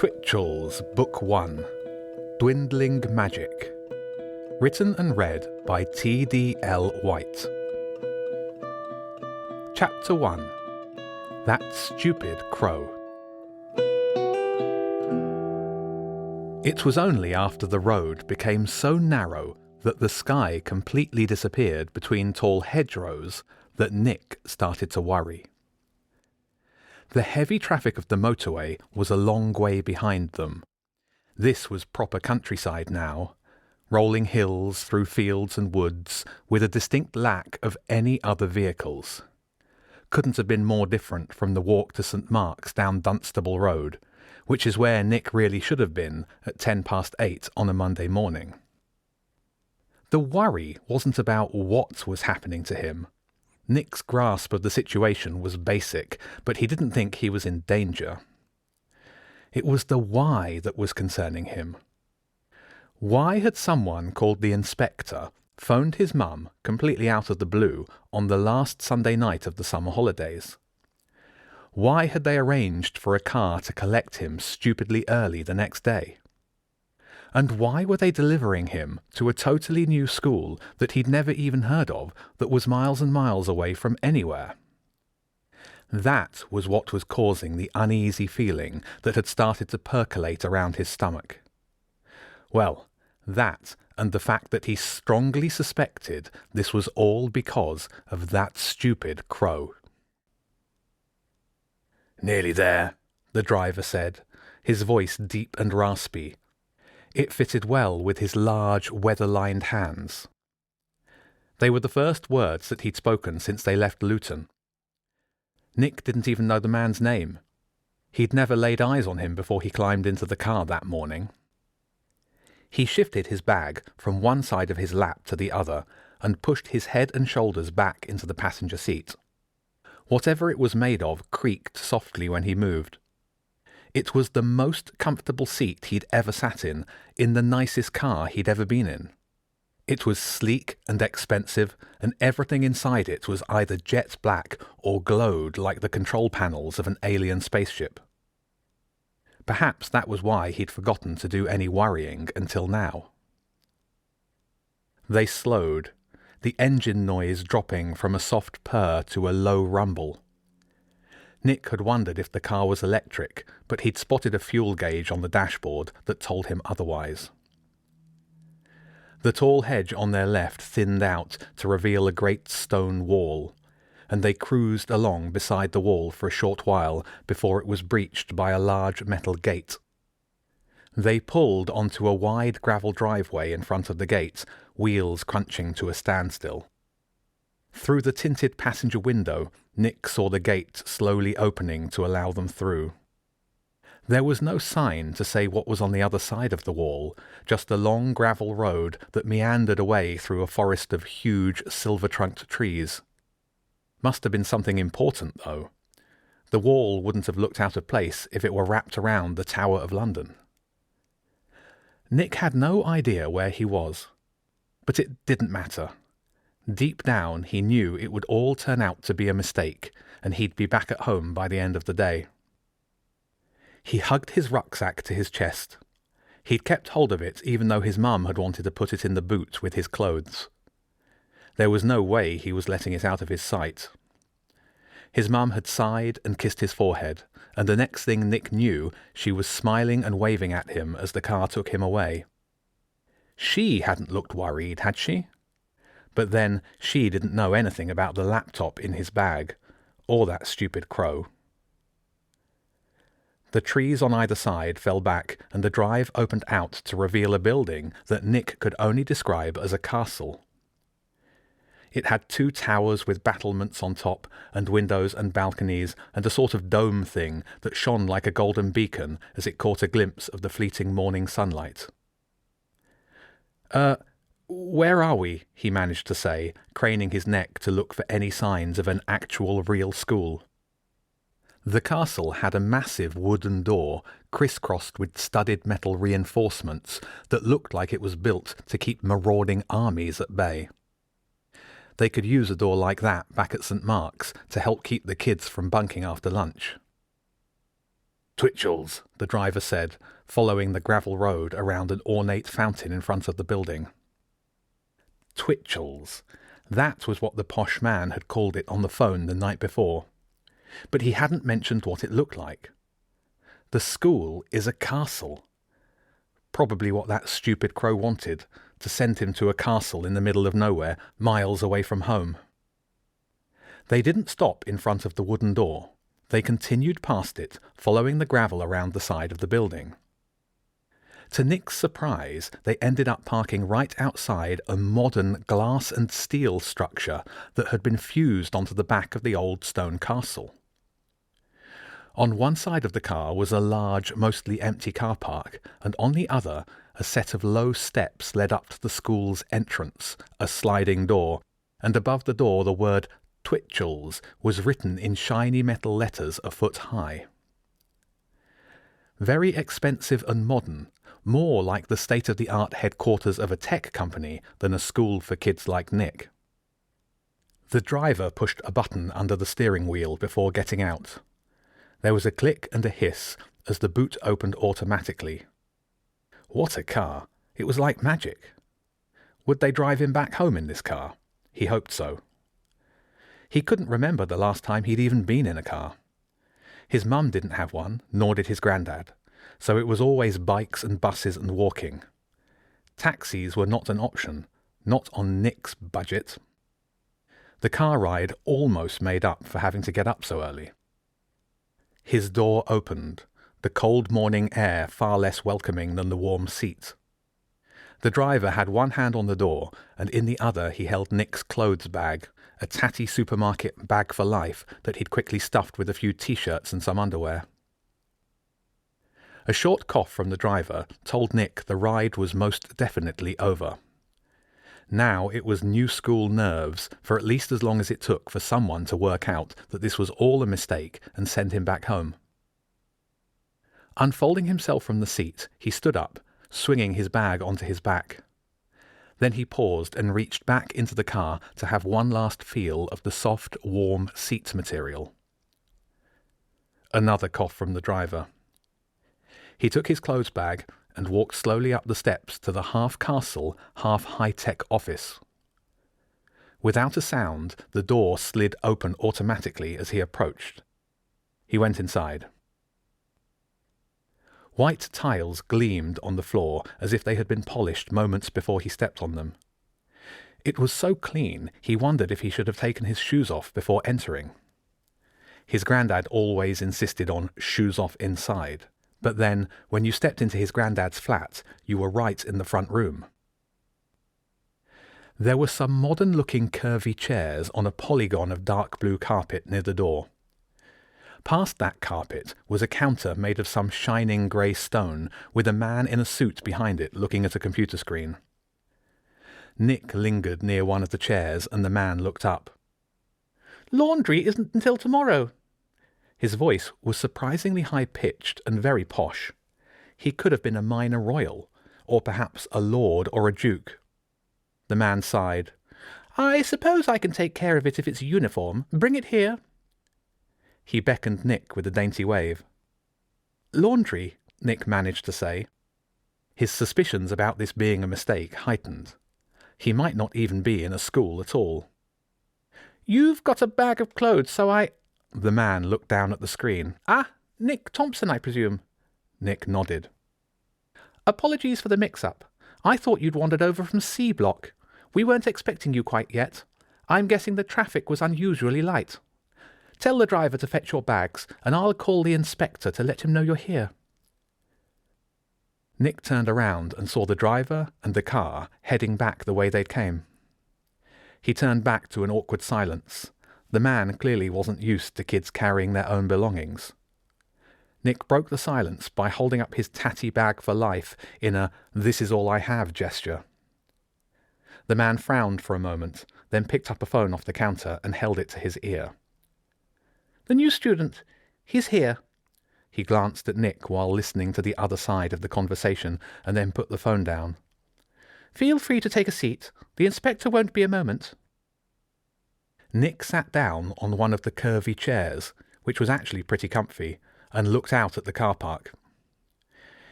Twitchell's Book 1, Dwindling Magic. Written and read by T.D.L. White. Chapter 1. That Stupid Crow. It was only after the road became so narrow that the sky completely disappeared between tall hedgerows that Nick started to worry. The heavy traffic of the motorway was a long way behind them. This was proper countryside now, rolling hills through fields and woods with a distinct lack of any other vehicles. Couldn't have been more different from the walk to St. Mark's down Dunstable Road, which is where Nick really should have been at 8:10 on a Monday morning. The worry wasn't about what was happening to him. Nick's grasp of the situation was basic, but he didn't think he was in danger. It was the why that was concerning him. Why had someone called the inspector phoned his mum completely out of the blue on the last Sunday night of the summer holidays? Why had they arranged for a car to collect him stupidly early the next day? And why were they delivering him to a totally new school that he'd never even heard of, that was miles and miles away from anywhere? That was what was causing the uneasy feeling that had started to percolate around his stomach. Well, that and the fact that he strongly suspected this was all because of that stupid crow. "Nearly there," the driver said, his voice deep and raspy. It fitted well with his large, weather-lined hands. They were the first words that he'd spoken since they left Luton. Nick didn't even know the man's name. He'd never laid eyes on him before he climbed into the car that morning. He shifted his bag from one side of his lap to the other and pushed his head and shoulders back into the passenger seat. Whatever it was made of creaked softly when he moved. It was the most comfortable seat he'd ever sat in the nicest car he'd ever been in. It was sleek and expensive, and everything inside it was either jet black or glowed like the control panels of an alien spaceship. Perhaps that was why he'd forgotten to do any worrying until now. They slowed, the engine noise dropping from a soft purr to a low rumble. Nick had wondered if the car was electric, but he'd spotted a fuel gauge on the dashboard that told him otherwise. The tall hedge on their left thinned out to reveal a great stone wall, and they cruised along beside the wall for a short while before it was breached by a large metal gate. They pulled onto a wide gravel driveway in front of the gate, wheels crunching to a standstill. Through the tinted passenger window, Nick saw the gate slowly opening to allow them through. There was no sign to say what was on the other side of the wall, just a long gravel road that meandered away through a forest of huge silver-trunked trees. Must have been something important, though. The wall wouldn't have looked out of place if it were wrapped around the Tower of London. Nick had no idea where he was, but it didn't matter. Deep down, he knew it would all turn out to be a mistake, and he'd be back at home by the end of the day. He hugged his rucksack to his chest. He'd kept hold of it even though his mum had wanted to put it in the boot with his clothes. There was no way he was letting it out of his sight. His mum had sighed and kissed his forehead, and the next thing Nick knew, she was smiling and waving at him as the car took him away. She hadn't looked worried, had she? But then she didn't know anything about the laptop in his bag, or that stupid crow. The trees on either side fell back, and the drive opened out to reveal a building that Nick could only describe as a castle. It had 2 towers with battlements on top, and windows and balconies, and a sort of dome thing that shone like a golden beacon as it caught a glimpse of the fleeting morning sunlight. "Where are we?" he managed to say, craning his neck to look for any signs of an actual real school. The castle had a massive wooden door, crisscrossed with studded metal reinforcements that looked like it was built to keep marauding armies at bay. They could use a door like that back at St. Mark's to help keep the kids from bunking after lunch. "Twitchel's," the driver said, following the gravel road around an ornate fountain in front of the building. Twitchel's. That was what the posh man had called it on the phone the night before. But he hadn't mentioned what it looked like. The school is a castle. Probably what that stupid crow wanted, to send him to a castle in the middle of nowhere, miles away from home. They didn't stop in front of the wooden door. They continued past it, following the gravel around the side of the building. To Nick's surprise, they ended up parking right outside a modern glass and steel structure that had been fused onto the back of the old stone castle. On one side of the car was a large, mostly empty car park, and on the other, a set of low steps led up to the school's entrance, a sliding door, and above the door the word Twitchel's was written in shiny metal letters a foot high. Very expensive and modern, more like the state-of-the-art headquarters of a tech company than a school for kids like Nick. The driver pushed a button under the steering wheel before getting out. There was a click and a hiss as the boot opened automatically. What a car! It was like magic. Would they drive him back home in this car? He hoped so. He couldn't remember the last time he'd even been in a car. His mum didn't have one, nor did his granddad, so it was always bikes and buses and walking. Taxis were not an option, not on Nick's budget. The car ride almost made up for having to get up so early. His door opened, the cold morning air far less welcoming than the warm seat. The driver had one hand on the door, and in the other he held Nick's clothes bag, a tatty supermarket bag for life that he'd quickly stuffed with a few t-shirts and some underwear. A short cough from the driver told Nick the ride was most definitely over. Now it was new school nerves for at least as long as it took for someone to work out that this was all a mistake and send him back home. Unfolding himself from the seat, he stood up, swinging his bag onto his back. Then he paused and reached back into the car to have one last feel of the soft, warm seat material. Another cough from the driver. He took his clothes bag and walked slowly up the steps to the half-castle, half-high-tech office. Without a sound, the door slid open automatically as he approached. He went inside. White tiles gleamed on the floor as if they had been polished moments before he stepped on them. It was so clean he wondered if he should have taken his shoes off before entering. His granddad always insisted on shoes off inside. But then, when you stepped into his granddad's flat, you were right in the front room. There were some modern-looking curvy chairs on a polygon of dark blue carpet near the door. Past that carpet was a counter made of some shining grey stone, with a man in a suit behind it looking at a computer screen. Nick lingered near one of the chairs, and the man looked up. "Laundry isn't until tomorrow." His voice was surprisingly high-pitched and very posh. He could have been a minor royal, or perhaps a lord or a duke. The man sighed. "I suppose I can take care of it if it's uniform. Bring it here." He beckoned Nick with a dainty wave. "Laundry," Nick managed to say. His suspicions about this being a mistake heightened. He might not even be in a school at all. "You've got a bag of clothes, so I—" The man looked down at the screen. "Ah, Nick Thompson, I presume." Nick nodded. "Apologies for the mix-up. I thought you'd wandered over from C Block. We weren't expecting you quite yet. I'm guessing the traffic was unusually light. Tell the driver to fetch your bags, and I'll call the inspector to let him know you're here." Nick turned around and saw the driver and the car heading back the way they'd came. He turned back to an awkward silence. The man clearly wasn't used to kids carrying their own belongings. Nick broke the silence by holding up his tatty bag for life in a "this is all I have" gesture. The man frowned for a moment, then picked up a phone off the counter and held it to his ear. "The new student. He's here." He glanced at Nick while listening to the other side of the conversation and then put the phone down. "Feel free to take a seat. The inspector won't be a moment." Nick sat down on one of the curvy chairs, which was actually pretty comfy, and looked out at the car park.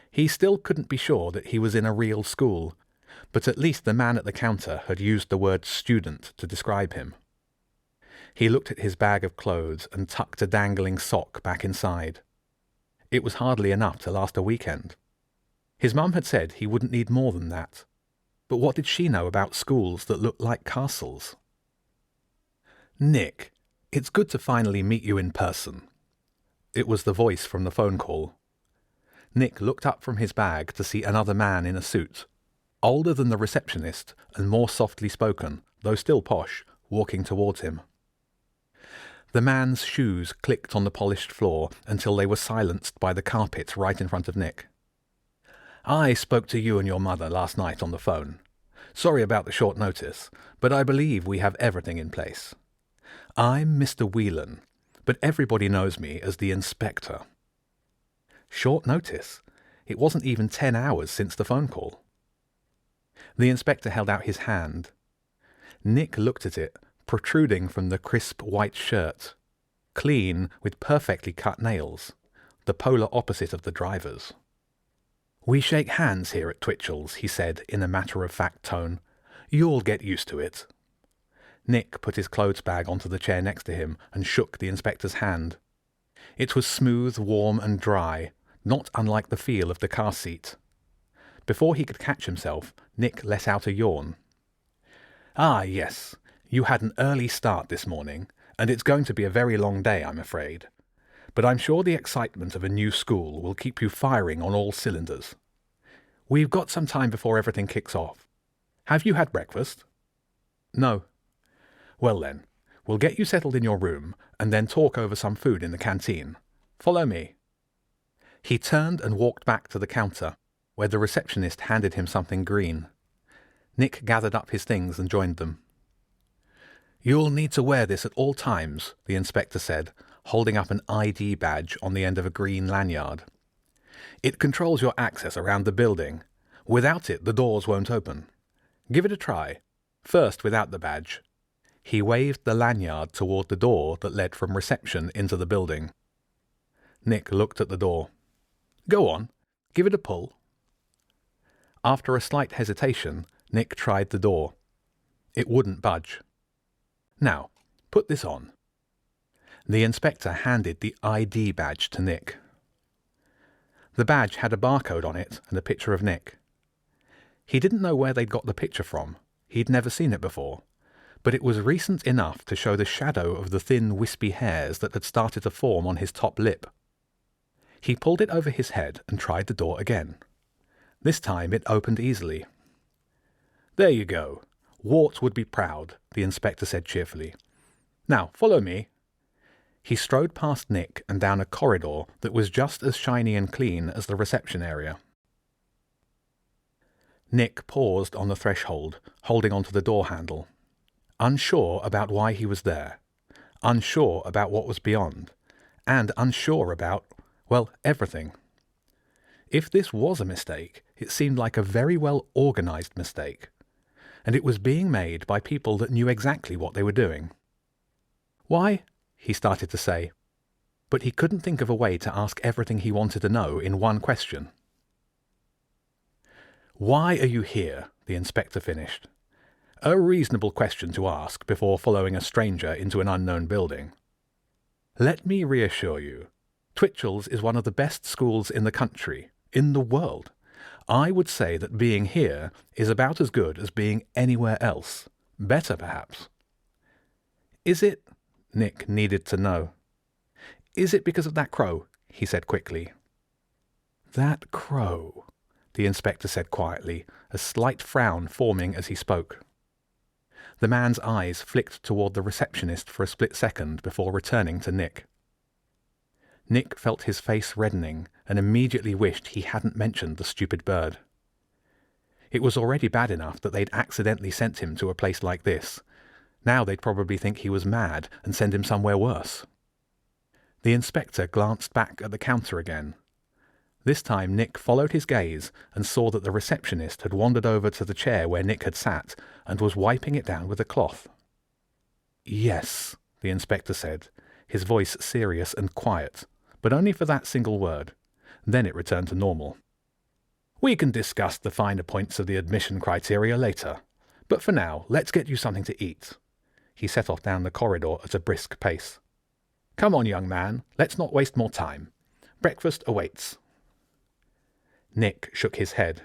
He still couldn't be sure that he was in a real school, but at least the man at the counter had used the word student to describe him. He looked at his bag of clothes and tucked a dangling sock back inside. It was hardly enough to last a weekend. His mum had said he wouldn't need more than that. But what did she know about schools that looked like castles? "Nick, it's good to finally meet you in person." It was the voice from the phone call. Nick looked up from his bag to see another man in a suit, older than the receptionist and more softly spoken, though still posh, walking towards him. The man's shoes clicked on the polished floor until they were silenced by the carpet right in front of Nick. "I spoke to you and your mother last night on the phone. Sorry about the short notice, but I believe we have everything in place. I'm Mr. Whelan, but everybody knows me as the inspector." Short notice? It wasn't even 10 hours since the phone call. The inspector held out his hand. Nick looked at it, protruding from the crisp white shirt, clean with perfectly cut nails, the polar opposite of the driver's. "We shake hands here at Twitchell's," he said in a matter-of-fact tone. "You'll get used to it." Nick put his clothes bag onto the chair next to him and shook the inspector's hand. It was smooth, warm and dry, not unlike the feel of the car seat. Before he could catch himself, Nick let out a yawn. "Ah, yes. You had an early start this morning, and it's going to be a very long day, I'm afraid. But I'm sure the excitement of a new school will keep you firing on all cylinders. We've got some time before everything kicks off. Have you had breakfast?" "No." "Well then, we'll get you settled in your room, and then talk over some food in the canteen. Follow me." He turned and walked back to the counter, where the receptionist handed him something green. Nick gathered up his things and joined them. "You'll need to wear this at all times," the inspector said, holding up an ID badge on the end of a green lanyard. "It controls your access around the building. Without it, the doors won't open. Give it a try. First without the badge." He waved the lanyard toward the door that led from reception into the building. Nick looked at the door. "Go on. Give it a pull." After a slight hesitation, Nick tried the door. It wouldn't budge. "Now, put this on." The inspector handed the ID badge to Nick. The badge had a barcode on it and a picture of Nick. He didn't know where they'd got the picture from. He'd never seen it before. But it was recent enough to show the shadow of the thin, wispy hairs that had started to form on his top lip. He pulled it over his head and tried the door again. This time it opened easily. "There you go. Wart would be proud," the inspector said cheerfully. "Now, follow me." He strode past Nick and down a corridor that was just as shiny and clean as the reception area. Nick paused on the threshold, holding onto the door handle. Unsure about why he was there, unsure about what was beyond, and unsure about, well, everything. If this was a mistake, it seemed like a very well-organized mistake, and it was being made by people that knew exactly what they were doing. "Why?" he started to say, but he couldn't think of a way to ask everything he wanted to know in one question. "Why are you here?" the inspector finished. "A reasonable question to ask before following a stranger into an unknown building. Let me reassure you, Twitchell's is one of the best schools in the country, in the world. I would say that being here is about as good as being anywhere else. Better, perhaps." "Is it?" Nick needed to know. "Is it because of that crow?" he said quickly. "That crow," the inspector said quietly, a slight frown forming as he spoke. The man's eyes flicked toward the receptionist for a split second before returning to Nick. Nick felt his face reddening and immediately wished he hadn't mentioned the stupid bird. It was already bad enough that they'd accidentally sent him to a place like this. Now they'd probably think he was mad and send him somewhere worse. The inspector glanced back at the counter again. This time Nick followed his gaze and saw that the receptionist had wandered over to the chair where Nick had sat and was wiping it down with a cloth. "Yes," the inspector said, his voice serious and quiet, but only for that single word. Then it returned to normal. "We can discuss the finer points of the admission criteria later, but for now, let's get you something to eat." He set off down the corridor at a brisk pace. "Come on, young man, let's not waste more time. Breakfast awaits." Nick shook his head.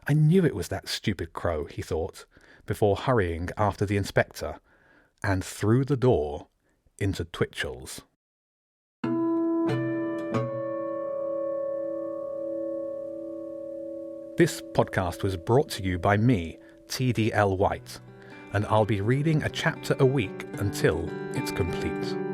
"I knew it was that stupid crow," he thought, before hurrying after the inspector, and through the door into Twitchell's. This podcast was brought to you by me, TDL White, and I'll be reading a chapter a week until it's complete.